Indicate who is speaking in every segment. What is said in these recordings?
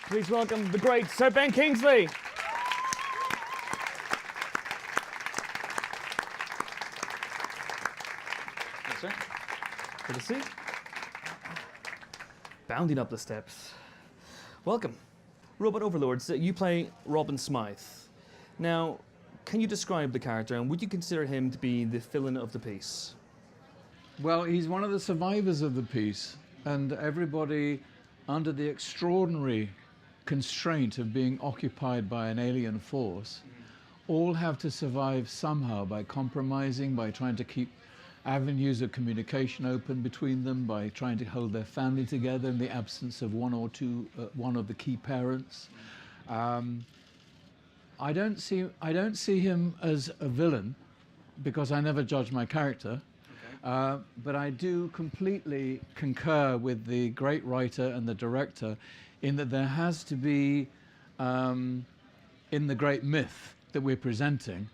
Speaker 1: Please welcome the great Sir Ben Kingsley. Yes, sir. Good to see you. Bounding up the steps. Welcome. Robot Overlords, you play Robin Smythe. Now, can you describe the character, and would you consider him to be the villain of the piece?
Speaker 2: Well, he's one of the survivors of the piece, and everybody, under the extraordinary constraint of being occupied by an alien force, all have to survive somehow by compromising, by trying to keep avenues of communication open between them, by trying to hold their family together in the absence of one of the key parents. I don't see him as a villain, because I never judge my character. But I do completely concur with the great writer and the director in that there has to be, in the great myth that we're presenting,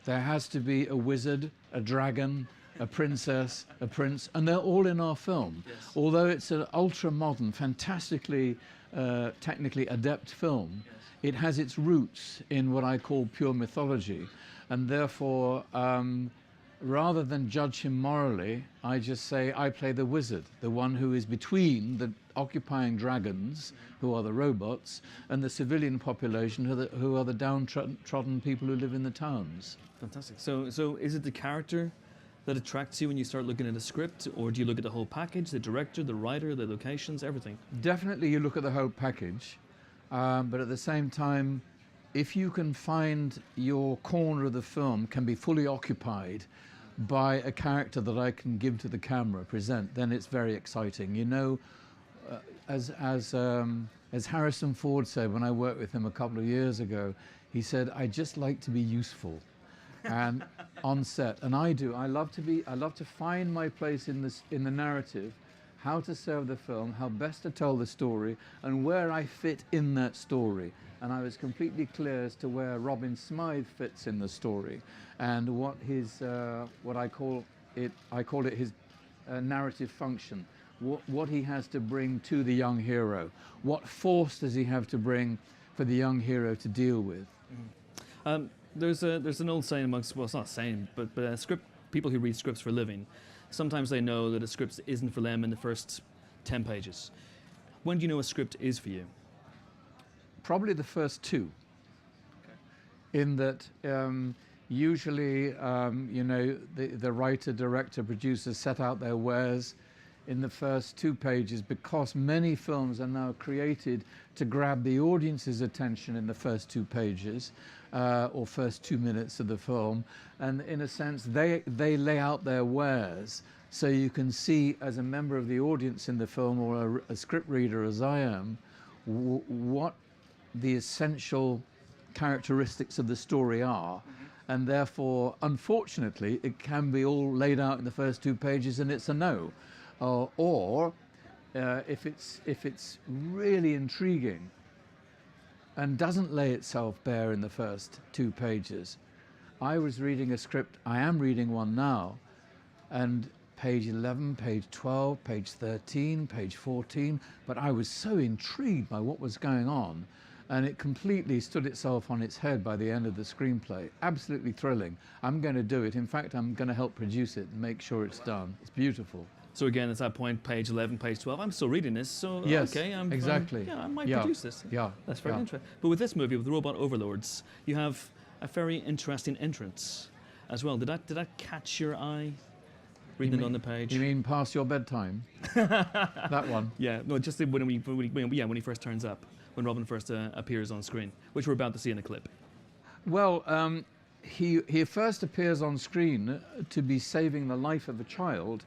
Speaker 2: there has to be a wizard, a dragon, a princess, a prince, and they're all in our film.
Speaker 1: Yes.
Speaker 2: Although it's an ultra-modern, fantastically technically adept film,
Speaker 1: Yes.
Speaker 2: it has its roots in what I call pure mythology, and therefore rather than judge him morally, I just say I play the wizard, the one who is between the occupying dragons, who are the robots, and the civilian population, who are the downtrodden people who live in the towns.
Speaker 1: Fantastic. So is it the character that attracts you when you start looking at a script, or do you look at the whole package, the director, the writer, the locations, everything?
Speaker 2: Definitely you look at the whole package, but at the same time, if you can find your corner of the film can be fully occupied by a character that I can give to the camera, present, then it's very exciting. You know, as Harrison Ford said when I worked with him a couple of years ago, he said, "I just like to be useful," and on set, and I do. I love to find my place in the narrative, how to serve the film, how best to tell the story, and where I fit in that story. And I was completely clear as to where Robin Smythe fits in the story, and what his, what I call it his narrative function, what he has to bring to the young hero, what force does he have to bring for the young hero to deal with.
Speaker 1: Mm-hmm. There's an old saying amongst, well, it's not a saying, but people who read scripts for a living, sometimes they know that a script isn't for them in the first 10 pages. When do you know a script is for you?
Speaker 2: Probably the first two. Okay. In that usually, you know, the writer, director, producer set out their wares in the first 2 pages, because many films are now created to grab the audience's attention in the first 2 pages or first 2 minutes of the film, and in a sense they lay out their wares so you can see, as a member of the audience in the film, or a script reader as I am, what the essential characteristics of the story are. And therefore, unfortunately, it can be all laid out in the first 2 pages and it's a no. Or if it's really intriguing and doesn't lay itself bare in the first 2 pages. I was reading a script, I am reading one now, and page 11, page 12, page 13, page 14, but I was so intrigued by what was going on, and it completely stood itself on its head by the end of the screenplay. Absolutely thrilling. I'm going to do it. In fact, I'm going to help produce it and make sure it's done. It's beautiful.
Speaker 1: So again, at that point, page 11, page 12, I'm still reading this, so
Speaker 2: yes,
Speaker 1: okay,
Speaker 2: exactly.
Speaker 1: I might produce this.
Speaker 2: Yeah,
Speaker 1: that's very interesting. But with this movie, with the Robot Overlords, you have a very interesting entrance as well. Did that catch your eye? Reading it on the page.
Speaker 2: You mean past your bedtime? That one.
Speaker 1: Yeah, no, just when he first turns up, when Robin first appears on screen, which we're about to see in a clip.
Speaker 2: Well, he first appears on screen to be saving the life of a child,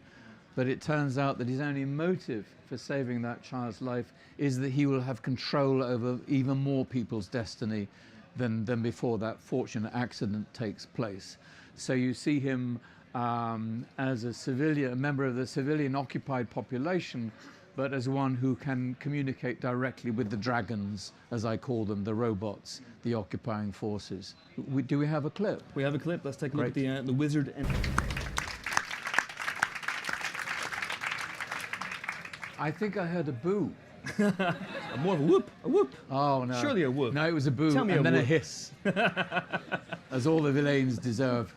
Speaker 2: but it turns out that his only motive for saving that child's life is that he will have control over even more people's destiny than before that fortunate accident takes place. So you see him as a civilian, a member of the civilian occupied population, but as one who can communicate directly with the dragons, as I call them, the robots, the occupying forces. Do we have a clip?
Speaker 1: We have a clip. Let's take a look at the wizard.
Speaker 2: I think I heard a boo.
Speaker 1: More of a whoop, a whoop.
Speaker 2: Oh no!
Speaker 1: Surely a whoop.
Speaker 2: No, it was a boo,
Speaker 1: Tell me
Speaker 2: and
Speaker 1: a
Speaker 2: then a
Speaker 1: whoop.
Speaker 2: hiss, as all the villains deserve.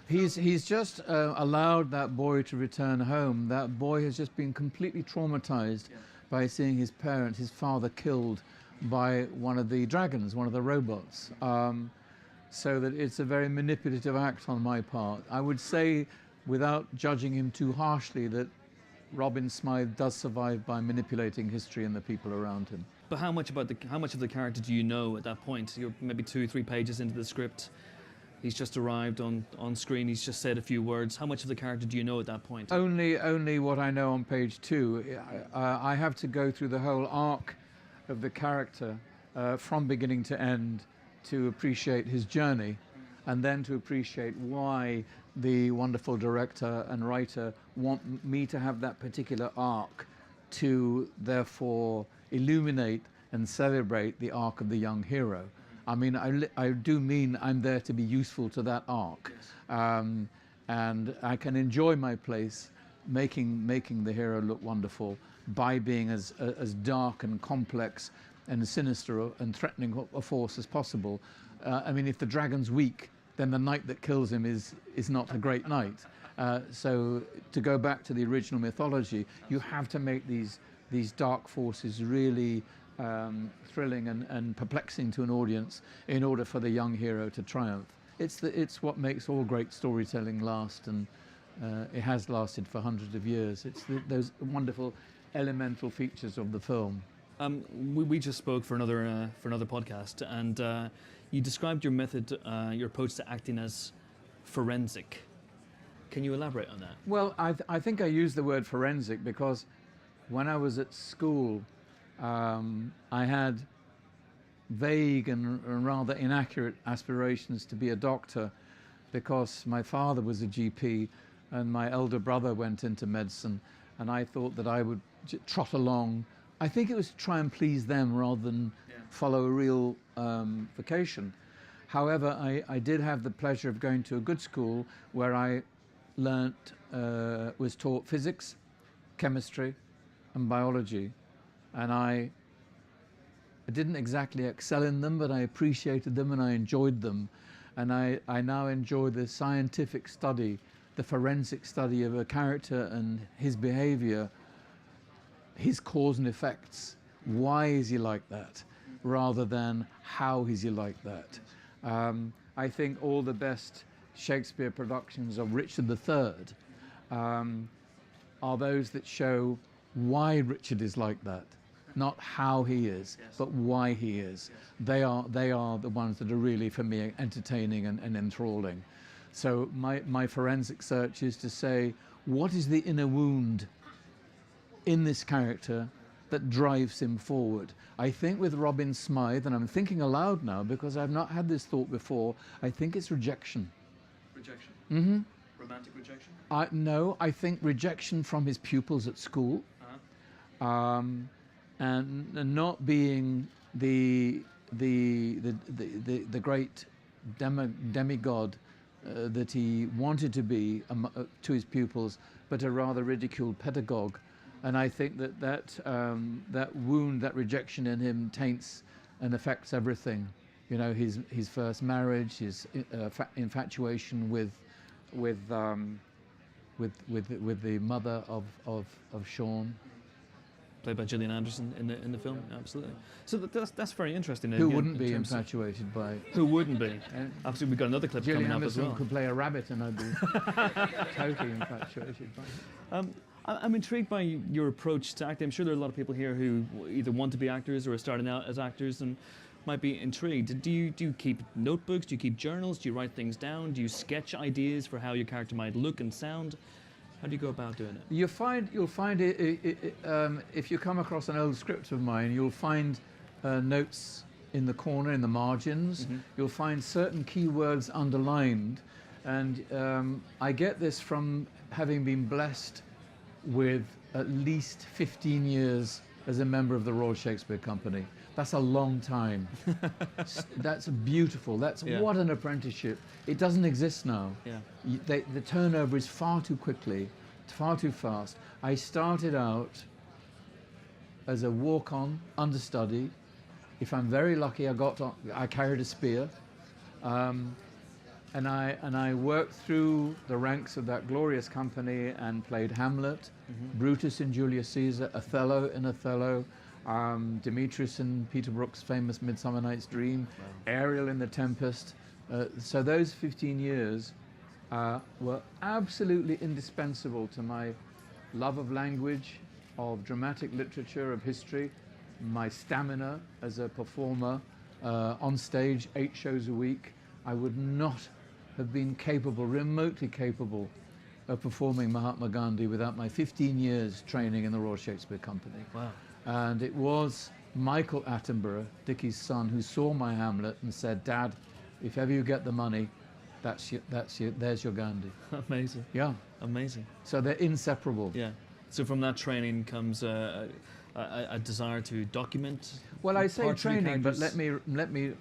Speaker 2: He's just allowed that boy to return home. That boy has just been completely traumatized by seeing his parent, his father, killed by one of the dragons, one of the robots. So that it's a very manipulative act on my part. I would say, without judging him too harshly, that Robin Smythe does survive by manipulating history and the people around him.
Speaker 1: But how much of the character do you know at that point? You're maybe 2-3 pages into the script. He's just arrived on screen. He's just said a few words. How much of the character do you know at that point?
Speaker 2: Only what I know on page 2. I have to go through the whole arc of the character from beginning to end to appreciate his journey, and then to appreciate why the wonderful director and writer want me to have that particular arc, to therefore illuminate and celebrate the arc of the young hero. I mean, I do mean I'm there to be useful to that arc. And I can enjoy my place making the hero look wonderful by being as dark and complex and sinister and threatening a force as possible. I mean, if the dragon's weak, then the knight that kills him is not a great knight. So to go back to the original mythology, you have to make these dark forces really thrilling and perplexing to an audience in order for the young hero to triumph. It's what makes all great storytelling last, and it has lasted for hundreds of years. It's those wonderful elemental features of the film.
Speaker 1: We just spoke for another podcast, and you described your method, your approach to acting as forensic. Can you elaborate on that?
Speaker 2: Well, I think I use the word forensic because when I was at school, I had vague and rather inaccurate aspirations to be a doctor, because my father was a GP and my elder brother went into medicine, and I thought that I would trot along. I think it was to try and please them rather than follow a real vocation. However, I did have the pleasure of going to a good school where I was taught physics, chemistry, and biology, and I didn't exactly excel in them, but I appreciated them and I enjoyed them, and I now enjoy the scientific study, the forensic study of a character and his behavior, his cause and effects. Why is he like that, rather than how is he like that? I think all the best Shakespeare productions of Richard III are those that show why Richard is like that, not how he is, but why he is. They are the ones that are really, for me, entertaining and enthralling. So my forensic search is to say, what is the inner wound in this character that drives him forward? I think with Robin Smythe, and I'm thinking aloud now because I've not had this thought before, I think it's rejection.
Speaker 1: Rejection?
Speaker 2: Mm-hmm.
Speaker 1: Romantic rejection?
Speaker 2: No, I think rejection from his pupils at school, and not being the great demigod that he wanted to be to his pupils, but a rather ridiculed pedagogue. And I think that wound, that rejection in him, taints and affects everything. You know, his first marriage, his infatuation with the mother of Sean,
Speaker 1: played by Gillian Anderson in the film. Absolutely. So that's very interesting.
Speaker 2: Who wouldn't be infatuated by?
Speaker 1: Who wouldn't be? Absolutely. We've got another clip
Speaker 2: Gillian
Speaker 1: coming up as
Speaker 2: Anderson
Speaker 1: well.
Speaker 2: could play a rabbit, and I'd be totally infatuated by him.
Speaker 1: I'm intrigued by your approach to acting. I'm sure there are a lot of people here who either want to be actors or are starting out as actors and might be intrigued. Do you keep notebooks? Do you keep journals? Do you write things down? Do you sketch ideas for how your character might look and sound? How do you go about doing it?
Speaker 2: You'll find it if you come across an old script of mine, you'll find notes in the corner, in the margins. Mm-hmm. You'll find certain keywords underlined, and I get this from having been blessed with at least 15 years as a member of the Royal Shakespeare Company. That's a long time. That's beautiful. What an apprenticeship. It doesn't exist now.
Speaker 1: Yeah.
Speaker 2: The turnover is far too quickly, far too fast. I started out as a walk-on understudy. If I'm very lucky, I carried a spear. And I worked through the ranks of that glorious company and played Hamlet, Brutus in Julius Caesar, Othello in Othello, Demetrius in Peter Brook's famous Midsummer Night's Dream, Ariel in The Tempest. So those 15 years were absolutely indispensable to my love of language, of dramatic literature, of history, my stamina as a performer on stage, 8 shows a week. I would not have been capable, remotely capable, of performing Mahatma Gandhi without my 15 years training in the Royal Shakespeare Company.
Speaker 1: Wow.
Speaker 2: And it was Michael Attenborough, Dickie's son, who saw my Hamlet and said, "Dad, if ever you get the money, there's your Gandhi."
Speaker 1: Amazing.
Speaker 2: Yeah.
Speaker 1: Amazing.
Speaker 2: So they're inseparable.
Speaker 1: Yeah. So from that training comes a desire to document.
Speaker 2: Well, I say
Speaker 1: parts of your
Speaker 2: training, but
Speaker 1: characters.
Speaker 2: let me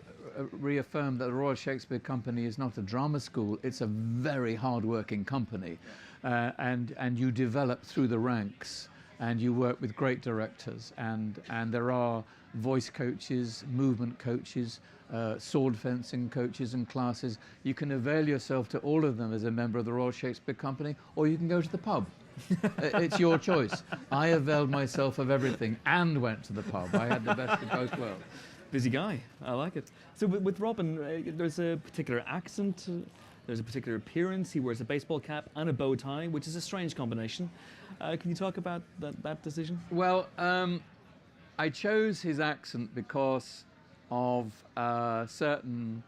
Speaker 2: reaffirm that the Royal Shakespeare Company is not a drama school. It's a very hard-working company, and you develop through the ranks, and you work with great directors, and there are voice coaches, movement coaches, sword fencing coaches and classes. You can avail yourself to all of them as a member of the Royal Shakespeare Company, or you can go to the pub. It's your choice. I availed myself of everything and went to the pub. I had the best of both worlds.
Speaker 1: Busy guy. I like it. So with Robin, there's a particular accent, there's a particular appearance. He wears a baseball cap and a bow tie, which is a strange combination. Can you talk about that decision?
Speaker 2: Well, I chose his accent because of certain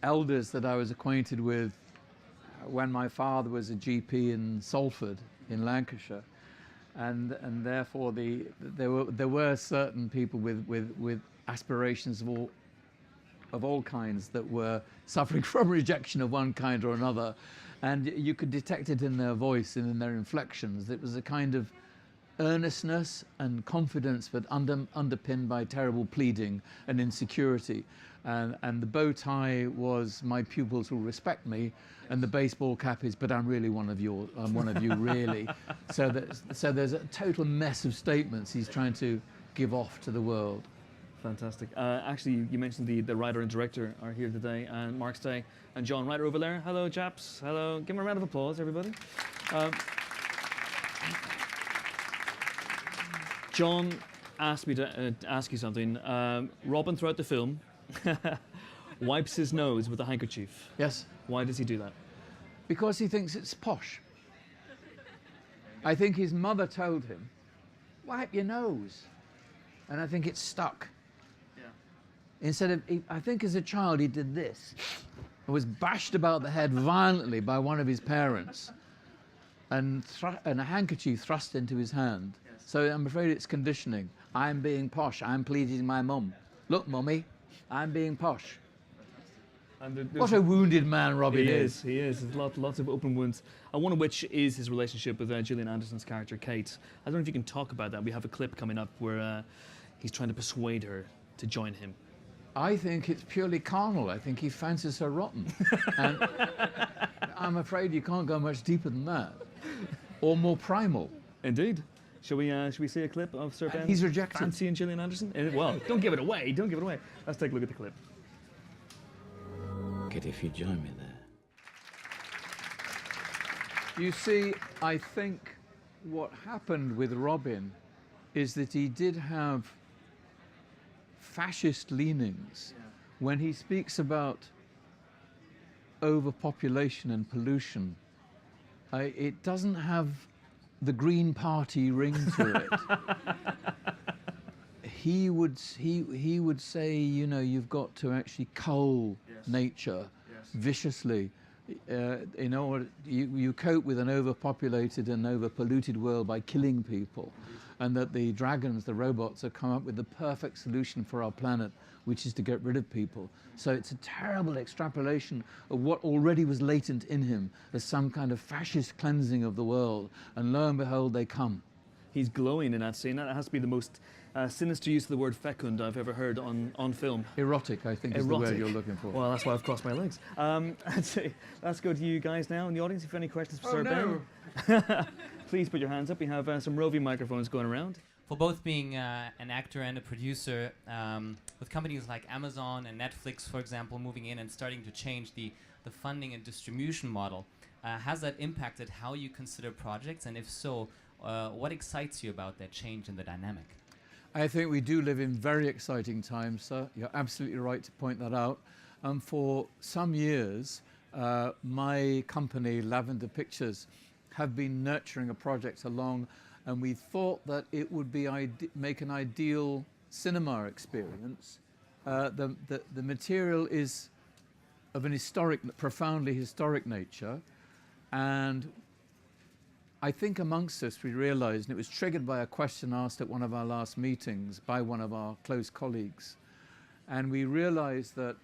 Speaker 2: elders that I was acquainted with when my father was a GP in Salford in Lancashire, and therefore there were certain people with aspirations of all kinds that were suffering from rejection of one kind or another, and you could detect it in their voice and in their inflections. It was a kind of earnestness and confidence, but underpinned by terrible pleading and insecurity. And the bow tie was my pupils will respect me, and the baseball cap is, but I'm really one of you. I'm one of you, really. So there's a total mess of statements he's trying to give off to the world.
Speaker 1: Fantastic. Actually, you mentioned the writer and director are here today, and Mark Stay and John Ryder over there. Hello, chaps. Hello. Give them a round of applause, everybody. John asked me to ask you something. Robin, throughout the film, wipes his nose with a handkerchief.
Speaker 2: Yes.
Speaker 1: Why does he do that?
Speaker 2: Because he thinks it's posh. I think his mother told him, "Wipe your nose," and I think it's stuck. Yeah. Instead of, I think as a child he did this. He was bashed about the head violently by one of his parents, and a handkerchief thrust into his hand. Yes. So I'm afraid it's conditioning. I'm being posh. I'm pleasing my mum. Look, mummy, I'm being posh. And what a wounded man Robin is.
Speaker 1: He is. There's lots of open wounds. And one of which is his relationship with Gillian Anderson's character, Kate. I don't know if you can talk about that. We have a clip coming up where he's trying to persuade her to join him.
Speaker 2: I think it's purely carnal. I think he fancies her rotten. And I'm afraid you can't go much deeper than that. Or more primal.
Speaker 1: Indeed. Shall we see a clip of Sir Ben?
Speaker 2: He's rejected.
Speaker 1: Fancying Gillian Anderson? Well, don't give it away. Don't give it away. Let's take a look at the clip.
Speaker 3: If you join me there.
Speaker 2: You see, I think what happened with Robin is that he did have fascist leanings. Yeah. When he speaks about overpopulation and pollution, it doesn't have the Green Party ring to it. He would say, you know, you've got to actually cull nature viciously. In order, you cope with an overpopulated and overpolluted world by killing people, and that the dragons, the robots, have come up with the perfect solution for our planet, which is to get rid of people. So it's a terrible extrapolation of what already was latent in him as some kind of fascist cleansing of the world, and lo and behold, they come.
Speaker 1: he's glowing in that scene. That has to be the most sinister use of the word fecund I've ever heard on film.
Speaker 2: Erotic, I think, is the word you're looking for.
Speaker 1: Well, that's why I've crossed my legs. I'd say let's go to you guys now in the audience. If you have any questions for Sir Ben, please put your hands up. We have some roving microphones going around.
Speaker 3: For both being an actor and a producer, with companies like Amazon and Netflix, for example, moving in and starting to change the funding and distribution model, has that impacted how you consider projects? And if so, what excites you about that change in the dynamic?
Speaker 2: I think we do live in very exciting times, sir. You're absolutely right to point that out. For some years, my company, Lavender Pictures, have been nurturing a project along, and we thought that it would be make an ideal cinema experience. The material is of an profoundly historic nature, and I think amongst us we realized, and it was triggered by a question asked at one of our last meetings by one of our close colleagues, and we realized that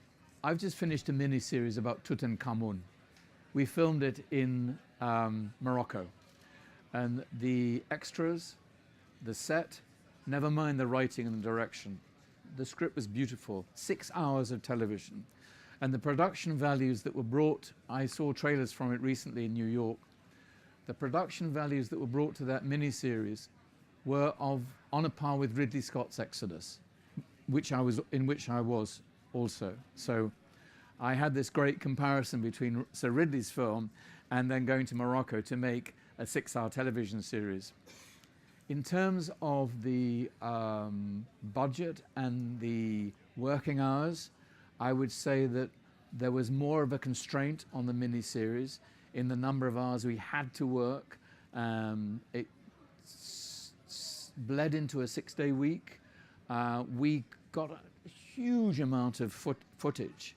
Speaker 2: I've just finished a mini-series about Tutankhamun. We filmed it in Morocco, and the extras, the set, never mind the writing and the direction. The script was beautiful, 6 hours of television. And the production values that were brought, I saw trailers from it recently in New York, the production values that were brought to that miniseries were on a par with Ridley Scott's Exodus, in which I was also. So I had this great comparison between Sir Ridley's film and then going to Morocco to make a 6-hour television series. In terms of the budget and the working hours, I would say that there was more of a constraint on the mini-series in the number of hours we had to work. It bled into a 6-day week. We got a huge amount of footage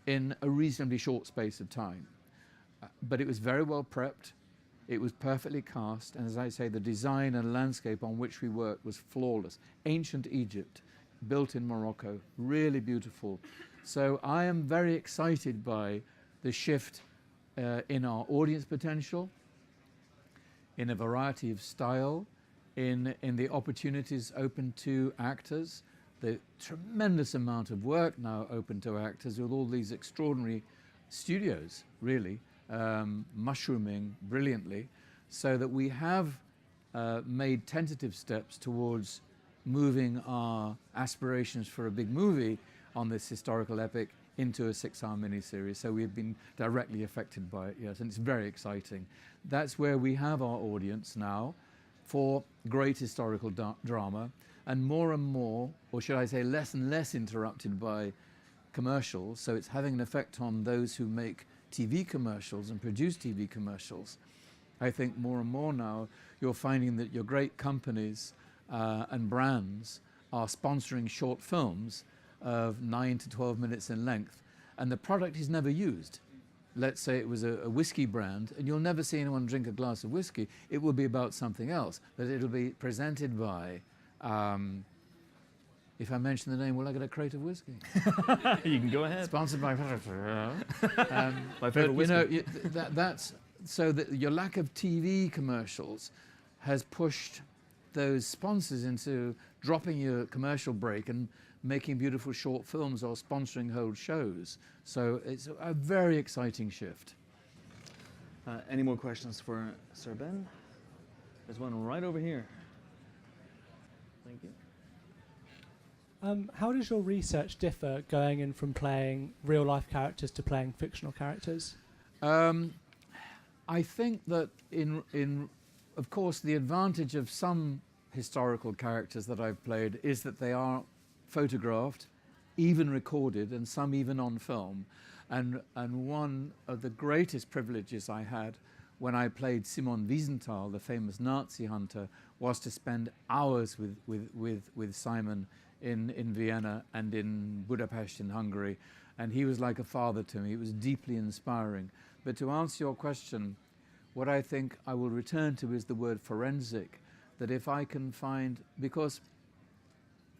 Speaker 2: in a reasonably short space of time. But it was very well prepped. It was perfectly cast. And as I say, the design and landscape on which we worked was flawless. Ancient Egypt, built in Morocco, really beautiful. So I am very excited by the shift in our audience potential, in a variety of style, in the opportunities open to actors, the tremendous amount of work now open to actors with all these extraordinary studios, really, mushrooming brilliantly, so that we have made tentative steps towards moving our aspirations for a big movie on this historical epic into a 6-hour miniseries. So we've been directly affected by it, yes, and it's very exciting. That's where we have our audience now for great historical drama, and more, or should I say less and less interrupted by commercials. So it's having an effect on those who make TV commercials and produce TV commercials. I think more and more now you're finding that your great companies and brands are sponsoring short films of 9 to 12 minutes in length, and the product is never used. Let's say it was a whiskey brand, and you'll never see anyone drink a glass of whiskey. It will be about something else, but it'll be presented by, if I mention the name, will I get a crate of whiskey?
Speaker 1: You can go ahead.
Speaker 2: Sponsored by...
Speaker 1: My favorite whiskey.
Speaker 2: You know, that's so that your lack of TV commercials has pushed those sponsors into dropping your commercial break and making beautiful short films or sponsoring whole shows. So it's a very exciting shift.
Speaker 1: Any more questions for Sir Ben? There's one right over here. Thank you.
Speaker 4: How does your research differ going in from playing real-life characters to playing fictional characters?
Speaker 2: I think that of course, the advantage of some historical characters that I've played is that they are photographed, even recorded, and some even on film. And one of the greatest privileges I had when I played Simon Wiesenthal, the famous Nazi hunter, was to spend hours with Simon in Vienna and in Budapest in Hungary. And he was like a father to me. It was deeply inspiring. But to answer your question, what I think I will return to is the word forensic, that if I can find, because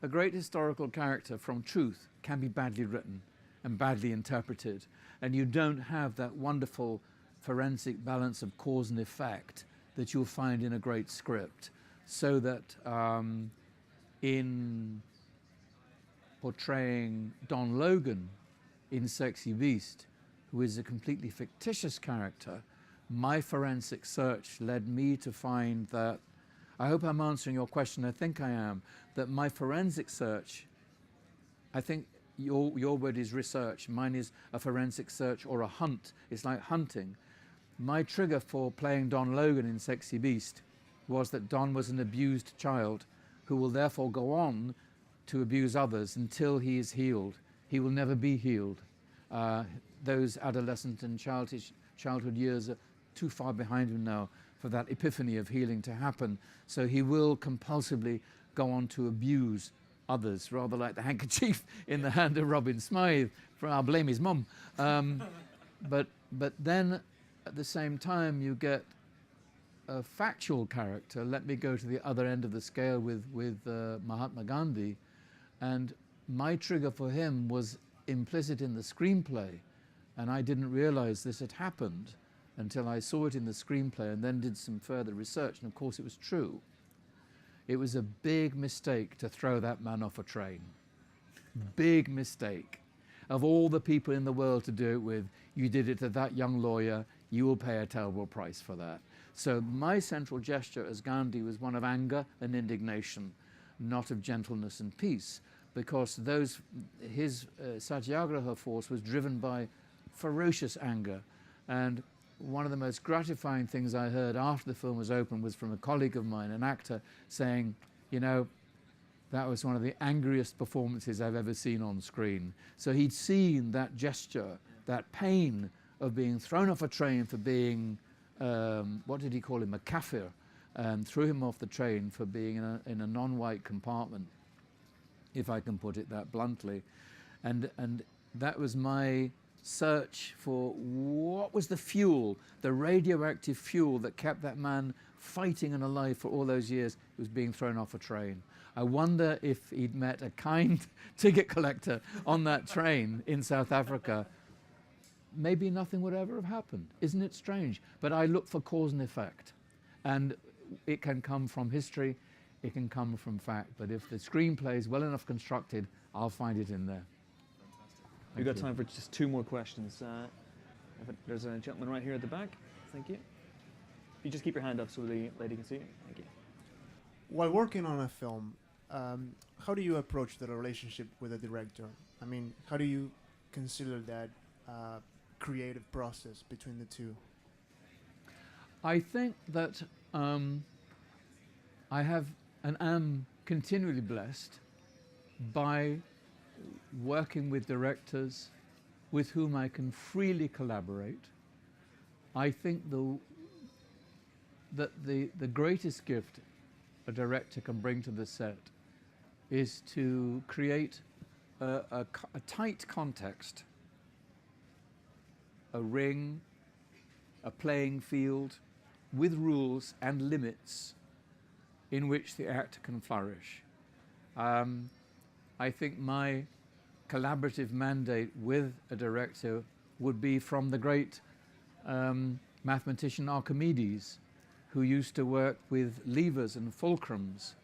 Speaker 2: a great historical character from truth can be badly written and badly interpreted, and you don't have that wonderful forensic balance of cause and effect that you'll find in a great script. so that in portraying Don Logan in Sexy Beast, who is a completely fictitious character, my forensic search led me to find that, I hope I'm answering your question, I think I am, that my forensic search, I think your word is research, mine is a forensic search or a hunt. It's like hunting. My trigger for playing Don Logan in Sexy Beast was that Don was an abused child who will therefore go on to abuse others until he is healed. He will never be healed. Those adolescent and childhood years are too far behind him now for that epiphany of healing to happen. So he will compulsively go on to abuse others, rather like the handkerchief in the hand of Robin Smythe. I'll blame his mum. But then at the same time you get a factual character. Let me go to the other end of the scale with Mahatma Gandhi, and my trigger for him was implicit in the screenplay, and I didn't realize this had happened until I saw it in the screenplay and then did some further research, and of course it was true. It was a big mistake to throw that man off a train. Big mistake. Of all the people in the world to do it with, you did it to that young lawyer, you will pay a terrible price for that. So my central gesture as Gandhi was one of anger and indignation, not of gentleness and peace, because his Satyagraha force was driven by ferocious anger. And one of the most gratifying things I heard after the film was open was from a colleague of mine, an actor, saying, you know, that was one of the angriest performances I've ever seen on screen. So he'd seen that gesture, that pain of being thrown off a train for being, what did he call him, a kafir, and threw him off the train for being in a non-white compartment, if I can put it that bluntly. And that was my search for what was the fuel, the radioactive fuel that kept that man fighting and alive for all those years. He was being thrown off a train. I wonder if he'd met a kind ticket collector on that train in South Africa, maybe nothing would ever have happened. Isn't it strange? But I look for cause and effect, and it can come from history, it can come from fact, but if the screenplay is well enough constructed, I'll find it in there.
Speaker 1: We've got time for just two more questions. There's a gentleman right here at the back. Thank you. If you just keep your hand up so the lady can see you. Thank you.
Speaker 5: While working on a film, how do you approach the relationship with a director? I mean, how do you consider that creative process between the two?
Speaker 2: I think that I have and am continually blessed by working with directors with whom I can freely collaborate. I think that the greatest gift a director can bring to the set is to create a tight context, a ring, a playing field with rules and limits in which the actor can flourish. I think my collaborative mandate with a director would be from the great mathematician Archimedes, who used to work with levers and fulcrums.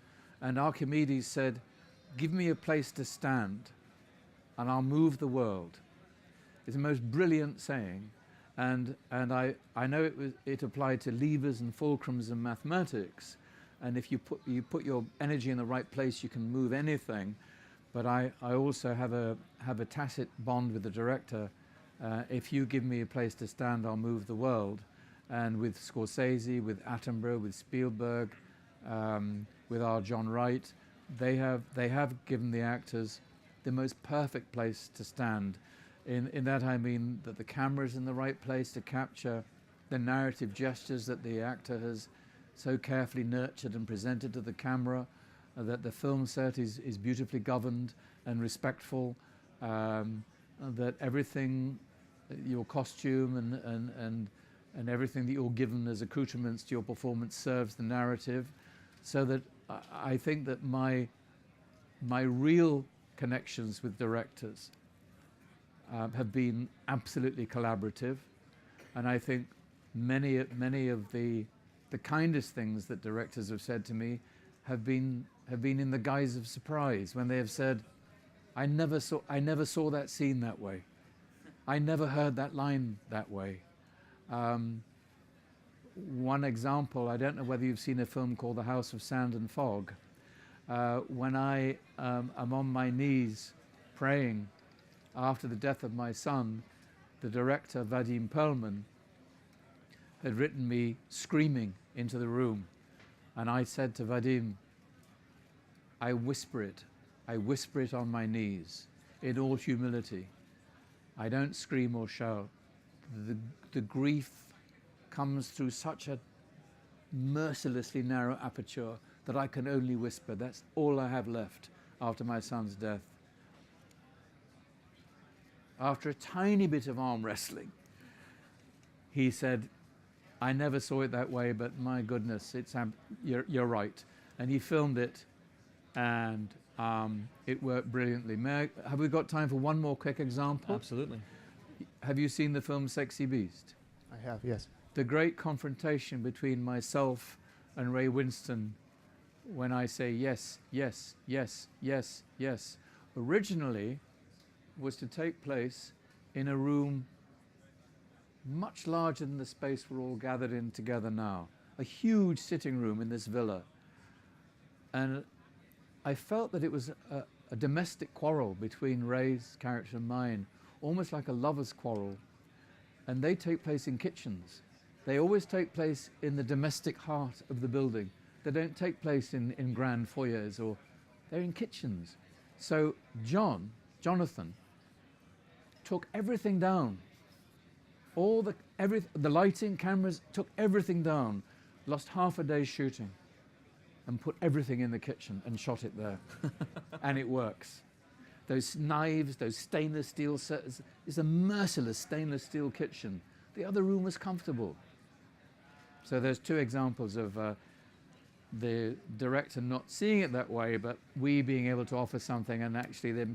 Speaker 2: And Archimedes said, "Give me a place to stand and I'll move the world." It's the most brilliant saying. And I know it applied to levers and fulcrums in mathematics. And if you put your energy in the right place, you can move anything. But I also have a tacit bond with the director. If you give me a place to stand, I'll move the world. And with Scorsese, with Attenborough, with Spielberg, with our John Wright, they have given the actors the most perfect place to stand. In that I mean that the camera's in the right place to capture the narrative gestures that the actor has so carefully nurtured and presented to the camera, that the film set is beautifully governed and respectful, that everything, your costume and everything that you're given as accoutrements to your performance serves the narrative, so that I think that my real connections with directors have been absolutely collaborative, and I think many of the kindest things that directors have said to me have been in the guise of surprise when they have said, I never saw that scene that way. I never heard that line that way. One example, I don't know whether you've seen a film called The House of Sand and Fog. When I am on my knees praying after the death of my son, the director, Vadim Perlman, had written me screaming into the room. And I said to Vadim, I whisper it on my knees, in all humility. I don't scream or shout. The grief comes through such a mercilessly narrow aperture that I can only whisper. That's all I have left after my son's death. After a tiny bit of arm wrestling, he said, I never saw it that way, but my goodness, you're right. And he filmed it, and it worked brilliantly. Have we got time for one more quick example?
Speaker 1: Absolutely.
Speaker 2: Have you seen the film Sexy Beast?
Speaker 5: I have, yes.
Speaker 2: The great confrontation between myself and Ray Winston when I say yes, yes, yes, yes, yes, originally was to take place in a room much larger than the space we're all gathered in together now. A huge sitting room in this villa. And I felt that it was a domestic quarrel between Ray's character and mine, almost like a lover's quarrel. And they take place in kitchens. They always take place in the domestic heart of the building. They don't take place in grand foyers, or they're in kitchens. So Jonathan, took everything down. All the lighting, cameras, took everything down. Lost half a day shooting and put everything in the kitchen and shot it there. And it works. Those knives, those stainless steel, it's a merciless stainless steel kitchen. The other room was comfortable. So there's two examples of the director not seeing it that way, but we being able to offer something and actually them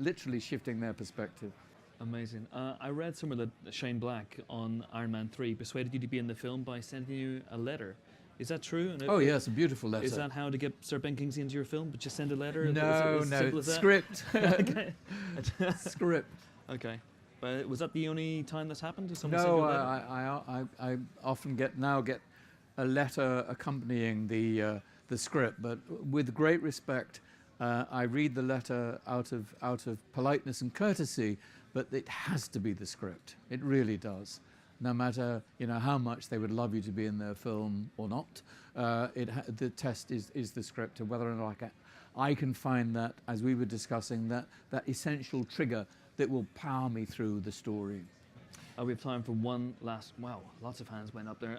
Speaker 2: literally shifting their perspective.
Speaker 1: Amazing. I read somewhere that Shane Black on Iron Man 3 persuaded you to be in the film by sending you a letter. Is that true? And
Speaker 2: Oh yes, a beautiful letter.
Speaker 1: Is that how to get Sir Ben Kingsley into your film? But just send a letter?
Speaker 2: No,
Speaker 1: is it as simple as that?
Speaker 2: Script.
Speaker 1: Okay.
Speaker 2: Script.
Speaker 1: Okay. But was that the only time that's happened? Did someone send
Speaker 2: No,
Speaker 1: you a letter?
Speaker 2: I often get a letter accompanying the script, but with great respect, I read the letter out of politeness and courtesy, but it has to be the script. It really does. No matter how much they would love you to be in their film or not, the test is the script, and whether or not I can find that, as we were discussing, that essential trigger that will power me through the story.
Speaker 1: We have time for one last. Wow, lots of hands went up there.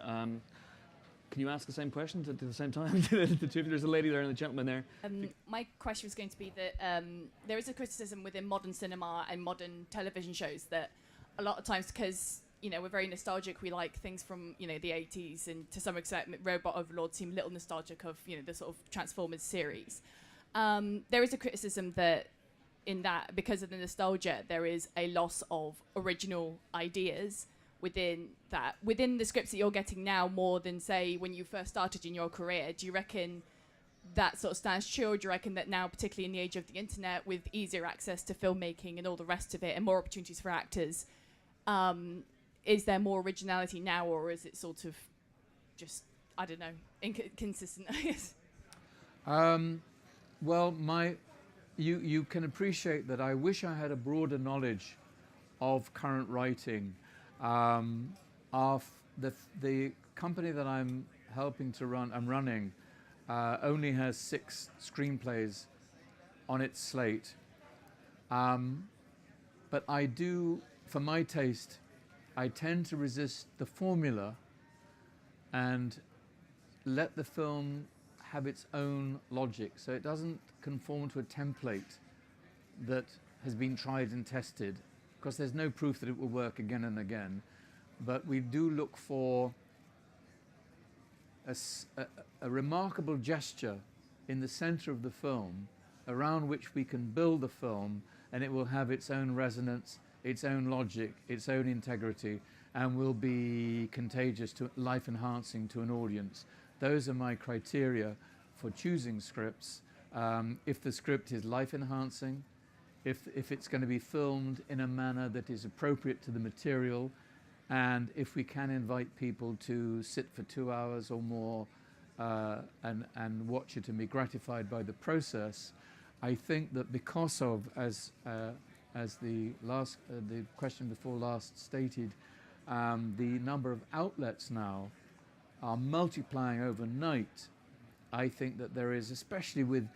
Speaker 1: Can you ask the same questions at the same time? The two of you, there's a lady there and a gentleman there.
Speaker 6: My question was going to be that there is a criticism within modern cinema and modern television shows that a lot of times, because we're very nostalgic, we like things from the 80s, and to some extent Robot Overlords seem a little nostalgic of the sort of Transformers series. There is a criticism that in that, because of the nostalgia, there is a loss of original ideas within the scripts that you're getting now, more than say when you first started in your career. Do you reckon that sort of stands true, or do you reckon that now, particularly in the age of the internet, with easier access to filmmaking and all the rest of it, and more opportunities for actors, is there more originality now, or is it sort of just, I don't know, inconsistent, I guess?
Speaker 2: Well, you can appreciate that I wish I had a broader knowledge of current writing. The company that I'm helping to run, only has 6 screenplays on its slate. But I do, for my taste, I tend to resist the formula and let the film have its own logic, so it doesn't conform to a template that has been tried and tested, because there's no proof that it will work again and again. But we do look for a remarkable gesture in the center of the film around which we can build the film, and it will have its own resonance, its own logic, its own integrity, and will be contagious, to life-enhancing to an audience. Those are my criteria, for choosing scripts. If the script is life-enhancing, if it's going to be filmed in a manner that is appropriate to the material, and if we can invite people to sit for 2 hours or more and watch it and be gratified by the process, I think that because of, as the question before last stated, the number of outlets now are multiplying overnight. I think that there is, especially with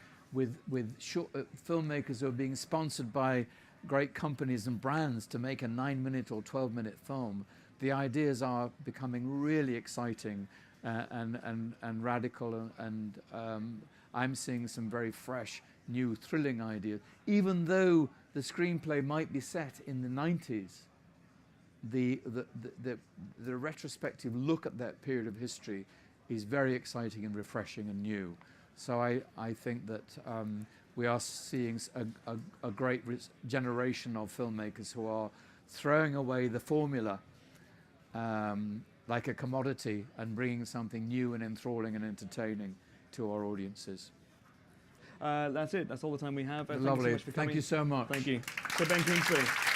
Speaker 2: short filmmakers who are being sponsored by great companies and brands to make a 9-minute or 12-minute film, the ideas are becoming really exciting and radical, and I'm seeing some very fresh, new, thrilling ideas. Even though the screenplay might be set in the 90s, the retrospective look at that period of history is very exciting and refreshing and new. So I think that we are seeing a great generation of filmmakers who are throwing away the formula like a commodity and bringing something new and enthralling and entertaining to our audiences.
Speaker 1: That's it. That's all the time we have.
Speaker 2: Lovely.
Speaker 1: Thank you so much for coming.
Speaker 2: Thank you so much.
Speaker 1: Thank you. So Ben Kingsley.